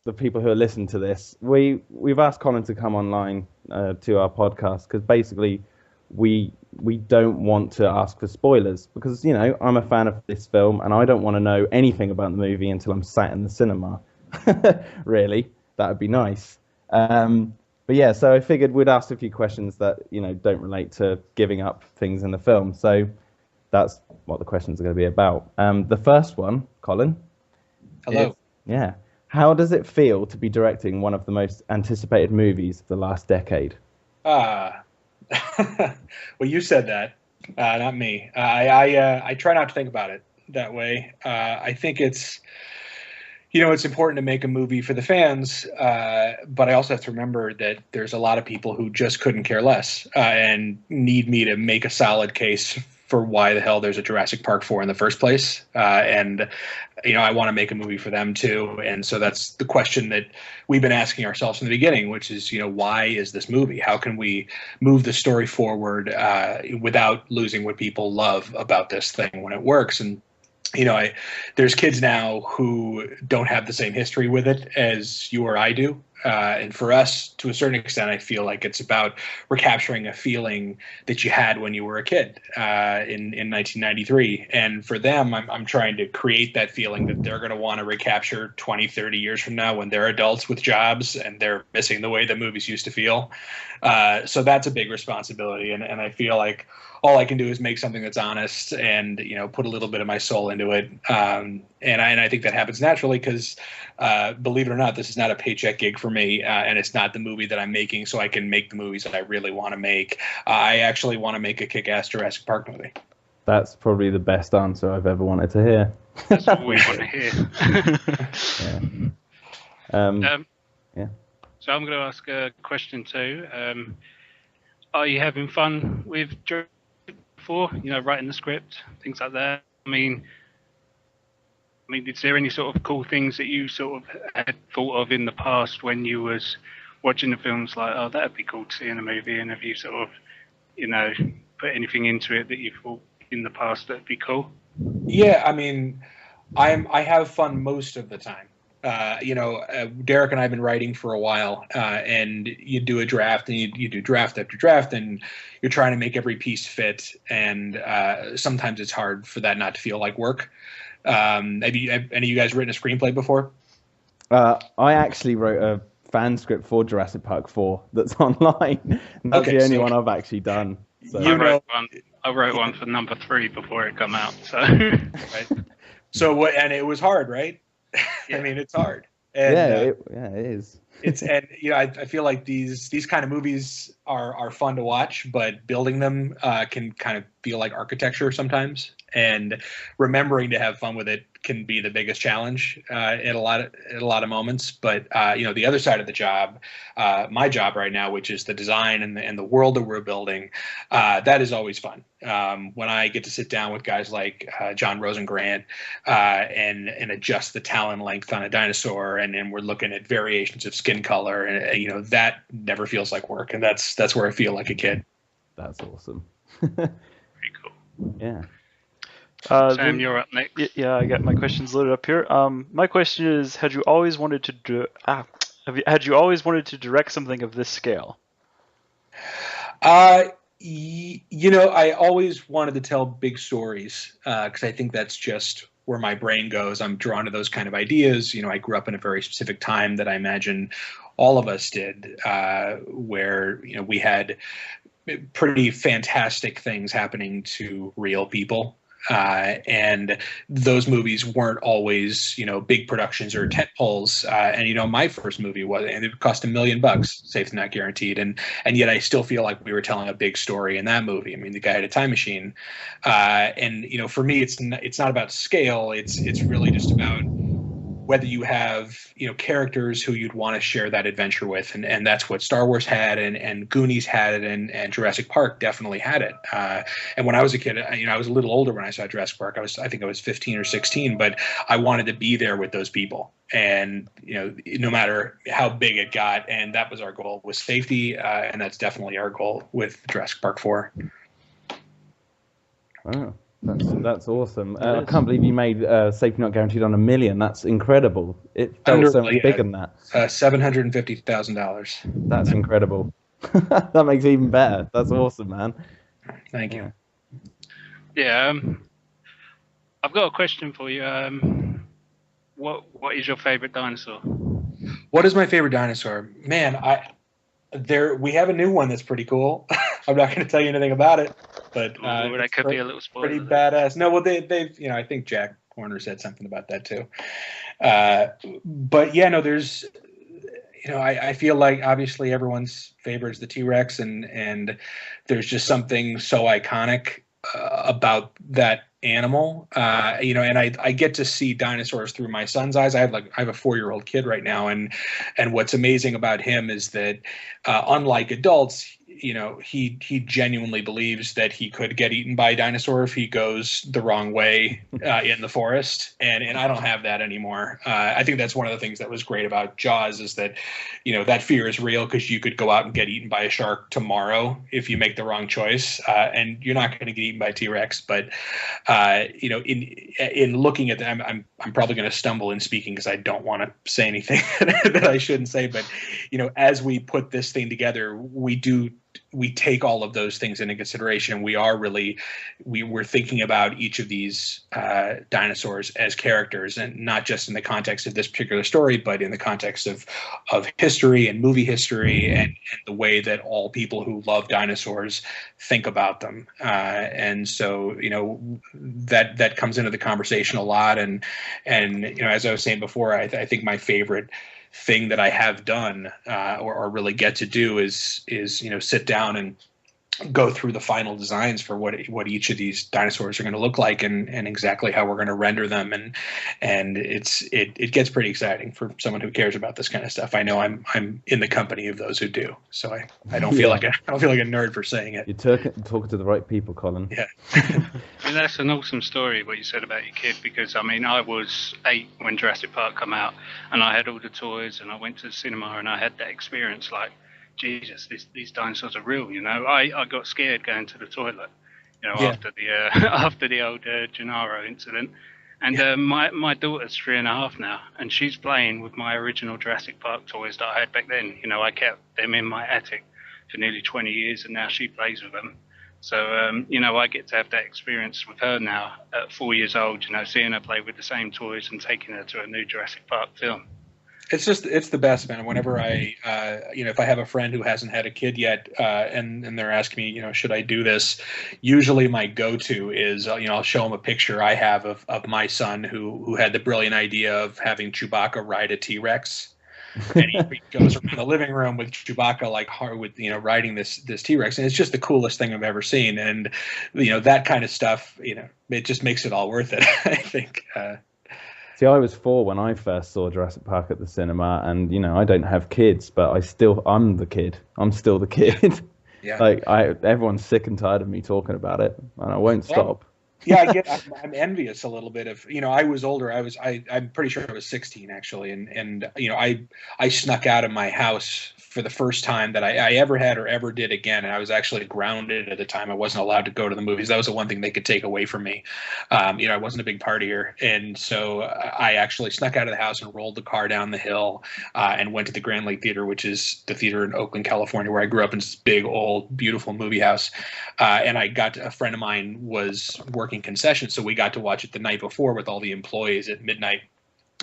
the people who are listening to this, we've asked Colin to come online to our podcast because basically we don't want to ask for spoilers because I'm a fan of this film and I don't want to know anything about the movie until I'm sat in the cinema. Really, that would be nice. But yeah, so I figured we'd ask a few questions that don't relate to giving up things in the film. So that's what the questions are going to be about. The first one, Colin, is Hello. yeah. How does it feel to be directing one of the most anticipated movies of the last decade? Ah, well, you said that, not me. I try not to think about it that way. I think it's important to make a movie for the fans, but I also have to remember that there's a lot of people who just couldn't care less and need me to make a solid case for why the hell there's a Jurassic Park 4 in the first place. And I want to make a movie for them too. And so that's the question that we've been asking ourselves from the beginning, which is, why is this movie? How can we move the story forward without losing what people love about this thing when it works? And there's kids now who don't have the same history with it as you or I do. And for us, to a certain extent, I feel like it's about recapturing a feeling that you had when you were a kid in 1993. And for them, I'm trying to create that feeling that they're going to want to recapture 20, 30 years from now when they're adults with jobs and they're missing the way that movies used to feel. So that's a big responsibility. And I feel like all I can do is make something that's honest and put a little bit of my soul into it. And I think that happens naturally because believe it or not, this is not a paycheck gig for me, and it's not the movie that I'm making so I can make the movies that I really want to make. I actually want to make a kick-ass Jurassic Park movie. That's probably the best answer I've ever wanted to hear. That's what we want to hear. Yeah. Um, yeah. So I'm going to ask a question too. Are you having fun with Jurassic before? Writing the script, things like that. I mean, is there any sort of cool things that you sort of had thought of in the past when you was watching the films? Like, oh, that'd be cool to see in a movie. And have you sort of, put anything into it that you thought in the past that'd be cool? Yeah, I mean, I have fun most of the time. Derek and I have been writing for a while, and you do a draft and you do draft after draft, and you're trying to make every piece fit. And sometimes it's hard for that not to feel like work. Have any of you guys written a screenplay before? I actually wrote a fan script for Jurassic Park 4 that's online. And that's the only one I've actually done. So. I wrote one for number 3 before it come out. So, right. So and it was hard, right? Yeah. I mean, it's hard. And, it is. I feel like these kind of movies are fun to watch, but building them can kind of feel like architecture sometimes. And remembering to have fun with it can be the biggest challenge at a lot of moments. But the other side of the job, my job right now, which is the design and the world that we're building, that is always fun. When I get to sit down with guys like John Rosengrant and adjust the talon length on a dinosaur, and we're looking at variations of skin color, and that never feels like work, and that's where I feel like a kid. That's awesome. Pretty cool. Yeah. Sam, you're up next. Yeah, I got my questions loaded up here. My question is: Had you always wanted to had you always wanted to direct something of this scale? I always wanted to tell big stories because I think that's just where my brain goes. I'm drawn to those kind of ideas. I grew up in a very specific time that I imagine all of us did, where we had pretty fantastic things happening to real people. And those movies weren't always, big productions or tent poles. And my first movie and it cost $1 million, safe and not guaranteed. And yet I still feel like we were telling a big story in that movie. I mean, the guy had a time machine. And for me, it's not about scale. It's really just about whether you have, characters who you'd want to share that adventure with. And that's what Star Wars had, and Goonies had it, and Jurassic Park definitely had it. And when I was a kid, I was a little older when I saw Jurassic Park. I think I was 15 or 16, but I wanted to be there with those people. And, no matter how big it got, and that was our goal, was safety. And that's definitely our goal with Jurassic Park 4. Oh, That's awesome. It I is. can't believe you made Safety Not Guaranteed on $1 million. That's incredible. It felt Under so much yeah, bigger than that. $750,000. That's incredible. That makes it even better. That's awesome, man. Thank you. Yeah. I've got a question for you. What is your favorite dinosaur? What is my favorite dinosaur? Man, we have a new one that's pretty cool. I'm not going to tell you anything about it, but That could be a little spoiler. pretty badass. No, well, they've I think Jack Horner said something about that too. But yeah, no, there's I feel like obviously everyone's favorite is the T-Rex, and there's just something so iconic about that animal. And I get to see dinosaurs through my son's eyes. I have a 4-year-old kid right now, and what's amazing about him is that unlike adults, he genuinely believes that he could get eaten by a dinosaur if he goes the wrong way in the forest, and I don't have that anymore. I think that's one of the things that was great about Jaws, is that that fear is real, because you could go out and get eaten by a shark tomorrow if you make the wrong choice, and you're not going to get eaten by T-Rex. But in looking at them, I'm probably going to stumble in speaking because I don't want to say anything that I shouldn't say. But as we put this thing together, we take all of those things into consideration. We're thinking about each of these dinosaurs as characters, and not just in the context of this particular story, but in the context of history and movie history, and the way that all people who love dinosaurs think about them. And so that comes into the conversation a lot. And as I was saying before, I think my favorite thing that I have done or really get to do is sit down and go through the final designs for what each of these dinosaurs are going to look like, and exactly how we're going to render them, and it gets pretty exciting for someone who cares about this kind of stuff. I know I'm in the company of those who do, so I don't feel like I don't feel like a nerd for saying it. You're talking to the right people, Colin. Yeah. That's an awesome story, what you said about your kid, because I was 8 when Jurassic Park came out, and I had all the toys, and I went to the cinema, and I had that experience like, Jesus, these dinosaurs are real. I got scared going to the toilet, after the old Gennaro incident. And my daughter's 3.5 now, and she's playing with my original Jurassic Park toys that I had back then. I kept them in my attic for nearly 20 years, and now she plays with them. So, I get to have that experience with her now at 4 years old, seeing her play with the same toys and taking her to a new Jurassic Park film. It's the best, man. Whenever if I have a friend who hasn't had a kid yet, and they're asking me, should I do this? Usually my go-to is, I'll show them a picture I have of my son who had the brilliant idea of having Chewbacca ride a T-Rex. And he goes around the living room with Chewbacca riding this T-Rex, and it's just the coolest thing I've ever seen. And that kind of stuff, it just makes it all worth it, I think. See, I was 4 when I first saw Jurassic Park at the cinema, and I don't have kids, but I'm the kid. I'm still the kid. Yeah. Everyone's sick and tired of me talking about it, and I won't stop. Yeah, I'm envious a little bit of, I was older. I'm pretty sure I was 16 actually. And I snuck out of my house for the first time that I ever had or ever did again. And I was actually grounded at the time. I wasn't allowed to go to the movies. That was the one thing they could take away from me. I wasn't a big partier. And so I actually snuck out of the house and rolled the car down the hill and went to the Grand Lake Theater, which is the theater in Oakland, California, where I grew up, in this big, old, beautiful movie house. And a friend of mine was working concessions, so we got to watch it the night before with all the employees at midnight.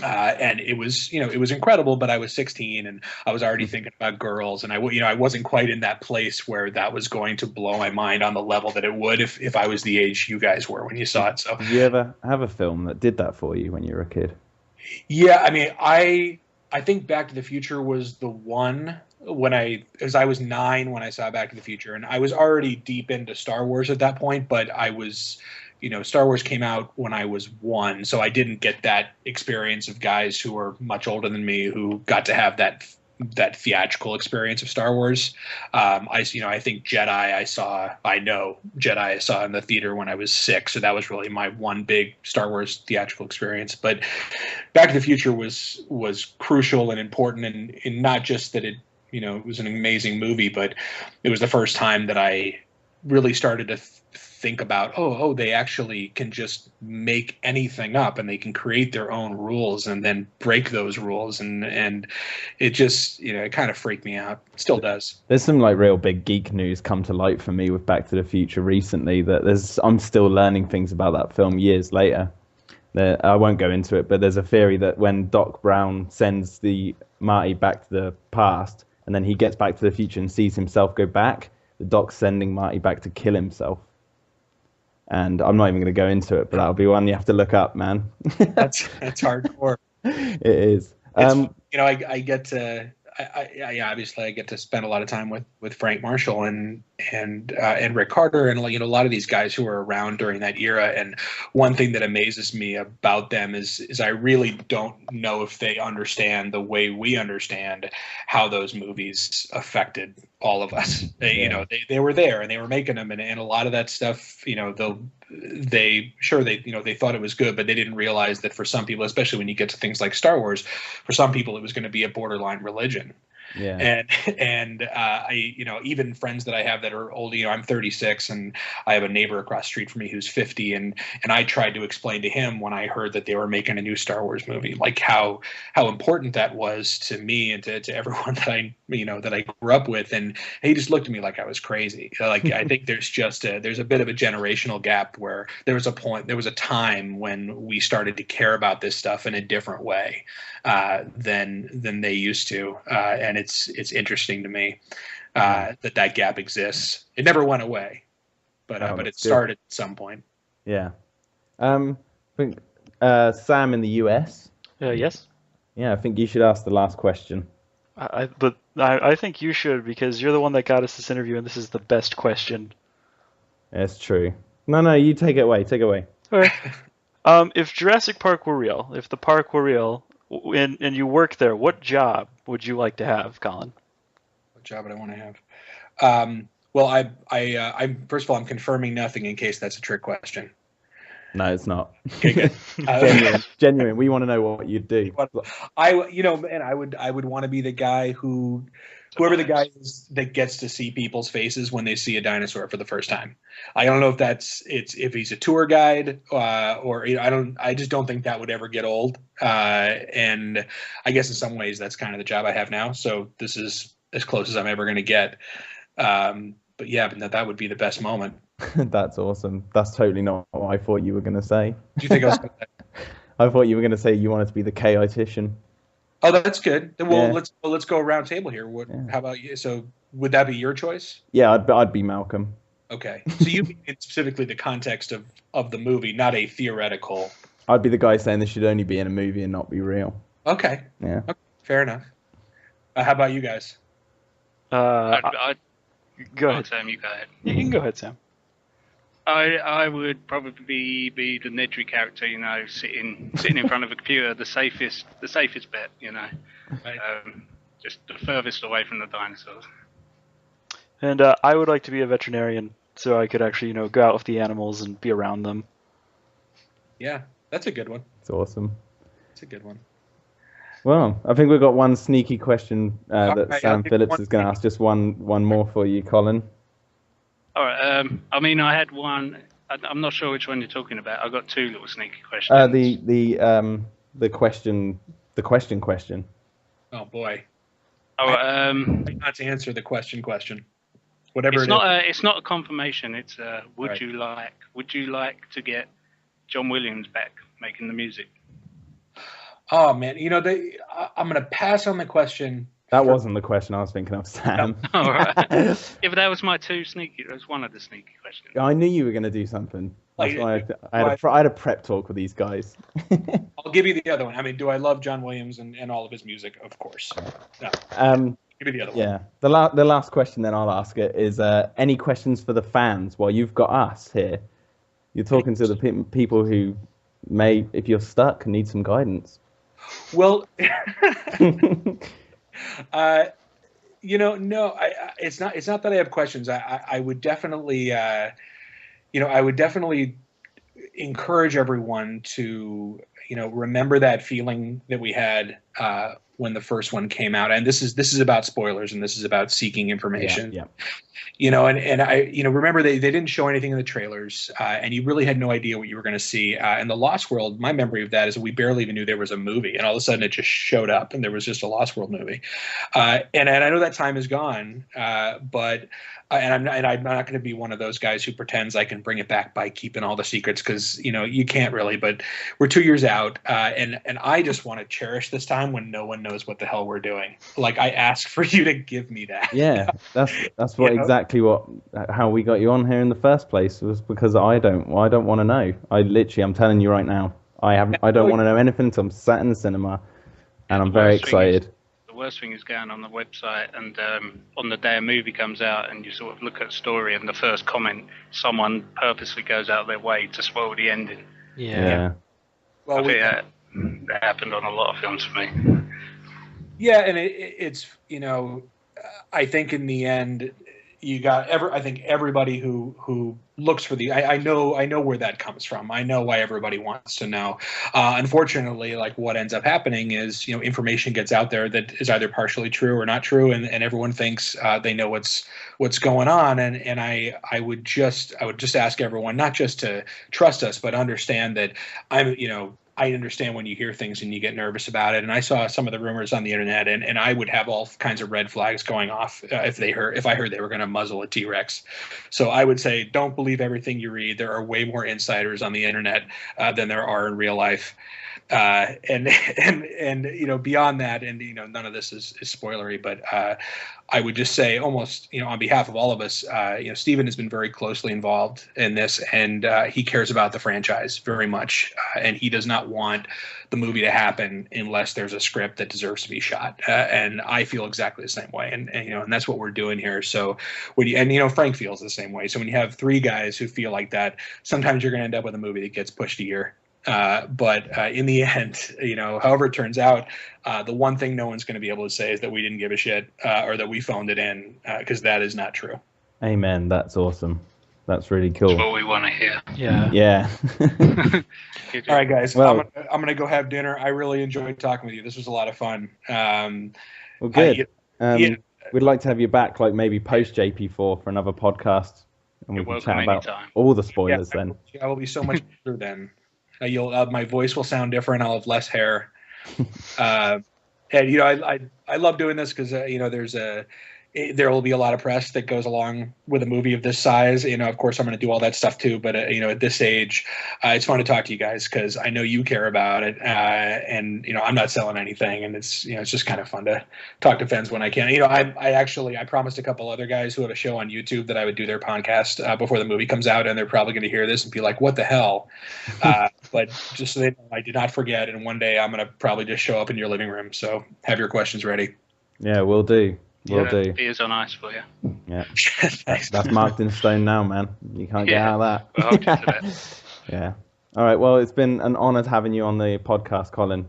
And it was incredible, but I was 16 and I was already thinking about girls, and I wasn't quite in that place where that was going to blow my mind on the level that it would if I was the age you guys were when you saw it. So, did you ever have a film that did that for you when you were a kid? Yeah, I think Back to the Future was the one because I was 9 when I saw Back to the Future, and I was already deep into Star Wars at that point, but I was. Star Wars came out when I was 1, so I didn't get that experience of guys who were much older than me who got to have that theatrical experience of Star Wars. I think Jedi I saw in the theater when I was 6, so that was really my one big Star Wars theatrical experience. But Back to the Future was crucial and important, and not just that it was an amazing movie, but it was the first time that I really started to think about, oh, they actually can just make anything up and they can create their own rules and then break those rules. And it just, it kind of freaked me out. It still does. There's some like real big geek news come to light for me with Back to the Future recently that I'm still learning things about that film years later. I won't go into it, but there's a theory that when Doc Brown sends the Marty back to the past and then he gets back to the future and sees himself go back, the Doc's sending Marty back to kill himself. And I'm not even going to go into it, but that'll be one you have to look up, man. That's hardcore. It is. I get to, obviously I get to spend a lot of time with Frank Marshall and Rick Carter and a lot of these guys who were around during that era. And one thing that amazes me about them is I really don't know if they understand the way we understand how those movies affected all of us. They were there and they were making them, and a lot of that stuff, they thought it was good, but they didn't realize that for some people, especially when you get to things like Star Wars, for some people it was going to be a borderline religion. Yeah. And I, even friends that I have that are old, I'm 36 and I have a neighbor across the street from me who's 50. And I tried to explain to him when I heard that they were making a new Star Wars movie, like how important that was to me and to everyone that I grew up with. And he just looked at me like I was crazy. Like, I think there's a bit of a generational gap where there was a time when we started to care about this stuff in a different way than they used to. And it's interesting to me that gap exists. It never went away, but it started at some point. Yeah. I think Sam in the US. Yes. Yeah, I think you should ask the last question. I think you should, because you're the one that got us this interview, and this is the best question. That's true. No, you take it away. Take it away. Okay. If Jurassic Park were real, if the park were real, and you work there, what job would you like to have, Colin? What job would I want to have? Well, I first of all, I'm confirming nothing in case that's a trick question. No, it's not. Okay, good. Genuine. We want to know what you'd do. I would want to be the guy whoever the guy is that gets to see people's faces when they see a dinosaur for the first time. I don't know if he's a tour guide or I just don't think that would ever get old. And I guess in some ways that's kind of the job I have now. So this is as close as I'm ever going to get. But yeah, that would be the best moment. That's awesome. That's totally not what I thought you were going to say. Do you think I was going to say? I thought you were going to say you wanted to be the K-itician. Oh, that's good. Well, let's go around table here. How about you? So would that be your choice? Yeah, I'd be Malcolm. Okay. So you mean specifically the context of the movie, not a theoretical. I'd be the guy saying this should only be in a movie and not be real. Okay. Yeah. Okay. Fair enough. How about you guys? Go ahead, Sam. You go ahead. You can go ahead, Sam. I would probably be the Nedry character, sitting in front of a computer, the safest bet, Right. Just the furthest away from the dinosaurs. And I would like to be a veterinarian, so I could actually, go out with the animals and be around them. Yeah, that's a good one. It's awesome. It's a good one. Well, I think we've got one sneaky question that right, Sam Phillips is going to ask. Just one more for you, Colin. All right. I had one. I'm not sure which one you're talking about. I got two little sneaky questions. The question. Oh boy. Oh, not to answer the question. Whatever it's not a confirmation. It's would Right. you like to get John Williams back making the music? Oh man, I'm gonna pass on the question. That wasn't the question I was thinking of, Sam. No. All right. Yeah, but that was one of the sneaky questions. I knew you were going to do something. That's why I had a prep talk with these guys. I'll give you the other one. I mean, do I love John Williams and all of his music? Of course. No. Give me the other one. Yeah. The last question then I'll ask it is any questions for the fans while you've got us here? You're talking to the people who may, if you're stuck, need some guidance. Well, no, it's not that I have questions. I would definitely, encourage everyone to, remember that feeling that we had when the first one came out. And this is about spoilers, and this is about seeking information. Yeah. And I, remember they didn't show anything in the trailers, and you really had no idea what you were going to see. And the Lost World, my memory of that is we barely even knew there was a movie, and all of a sudden it just showed up, and there was just a Lost World movie. And I know that time is gone, but. And I'm not going to be one of those guys who pretends I can bring it back by keeping all the secrets, because you can't really. But we're 2 years out, and I just want to cherish this time when no one knows what the hell we're doing. Like, I ask for you to give me that. Yeah, that's what exactly how we got you on here in the first place, was because I don't want to know. I'm telling you right now, I don't want to know anything until I'm sat in the cinema, and I'm very excited. The worst thing is going on the website and on the day a movie comes out and you sort of look at the story and the first comment, someone purposely goes out of their way to spoil the ending. Yeah. Well, I think that happened on a lot of films for me. Yeah, and it's I think in the end you got I think everybody who looks for I know where that comes from. I know why everybody wants to know. Unfortunately, like, what ends up happening is, information gets out there that is either partially true or not true, and everyone thinks they know what's going on. And I would just ask everyone not just to trust us, but understand that I understand when you hear things and you get nervous about it. And I saw some of the rumors on the internet, and I would have all kinds of red flags going off if I heard they were going to muzzle a T-Rex. So I would say, don't believe everything you read. There are way more insiders on the internet than there are in real life. And beyond that, and none of this is spoilery, but I would just say, almost on behalf of all of us, Steven has been very closely involved in this, and he cares about the franchise very much, and he does not want the movie to happen unless there's a script that deserves to be shot. And I feel exactly the same way, and that's what we're doing here. So Frank feels the same way. So when you have three guys who feel like that, sometimes you're going to end up with a movie that gets pushed a year. But in the end, however it turns out, the one thing no one's going to be able to say is that we didn't give a shit or that we phoned it in, because that is not true. Amen. That's awesome. That's really cool. That's what we want to hear. Yeah. All right, guys. Well, I'm going to go have dinner. I really enjoyed talking with you. This was a lot of fun. Well, good. We'd like to have you back, like maybe post JP4 for another podcast, and we can chat about all the spoilers then. I will be so much better then. My voice will sound different. I'll have less hair. And I love doing this because there will be a lot of press that goes along with a movie of this size. Of course, I'm going to do all that stuff too. But at this age, it's fun to talk to you guys because I know you care about it. And I'm not selling anything, and it's just kind of fun to talk to fans when I can. I promised a couple other guys who have a show on YouTube that I would do their podcast before the movie comes out, and they're probably going to hear this and be like, "What the hell?" But just so they know, I did not forget. And one day I'm going to probably just show up in your living room. So have your questions ready. Yeah, we'll do. Will do. Beers on ice for you. Yeah, that's marked in stone now, man. You can't get out of that. Well, I'll get to that. Yeah. All right. Well, it's been an honor having you on the podcast, Colin.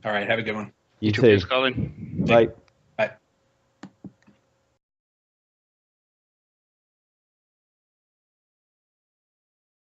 All right. Have a good one. You too. Cheers, Colin. Bye.